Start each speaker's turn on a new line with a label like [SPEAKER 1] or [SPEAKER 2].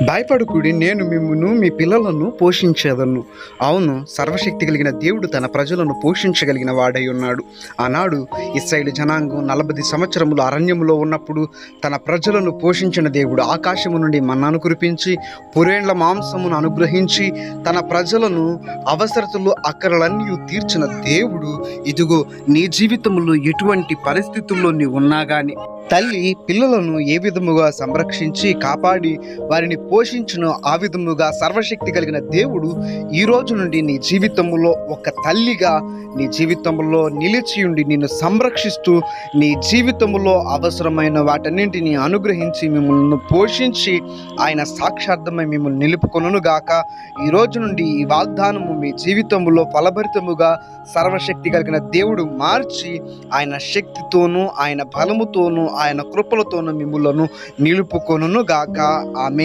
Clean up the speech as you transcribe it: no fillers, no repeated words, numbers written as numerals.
[SPEAKER 1] భయపడకుడి, నేను మిమ్మును మీ పిల్లలను పోషించేదను. అవును, సర్వశక్తి కలిగిన దేవుడు తన ప్రజలను పోషించగలిగిన వాడై ఉన్నాడు. ఆనాడు ఇశ్రాయేలు జనాంగం 40 సంవత్సరములు అరణ్యములో ఉన్నప్పుడు తన ప్రజలను పోషించిన దేవుడు ఆకాశము నుండి మన్నాను కురిపించి పురేండ్ల మాంసమును అనుగ్రహించి తన ప్రజలను అవసరతలు అక్కరలన్నీ తీర్చిన దేవుడు ఇదిగో నీ జీవితంలో ఎటువంటి పరిస్థితుల్లో నీ ఉన్నా గాని తల్లి పిల్లలను ఏ విధముగా సంరక్షించి కాపాడి వారిని పోషించును ఆ విధముగా సర్వశక్తి కలిగిన దేవుడు ఈ రోజు నుండి నీ జీవితంలో ఒక తల్లిగా నీ జీవితంలో నిలిచి ఉండి నిన్ను సంరక్షిస్తూ నీ జీవితంలో అవసరమైన వాటన్నింటినీ అనుగ్రహించి మిమ్మల్ని పోషించి ఆయన సాక్షార్థమై మిమ్మల్ని నిలుపుకొనును గాక. ఈ రోజు నుండి ఈ వాగ్దానము మీ జీవితంలో ఫలభరితముగా సర్వశక్తి కలిగిన దేవుడు మార్చి ఆయన శక్తితోనూ ఆయన బలముతోనూ ఆయన కృపలతోనూ మిమ్ములను నిలుపుకొనును గాక. ఆమేన్.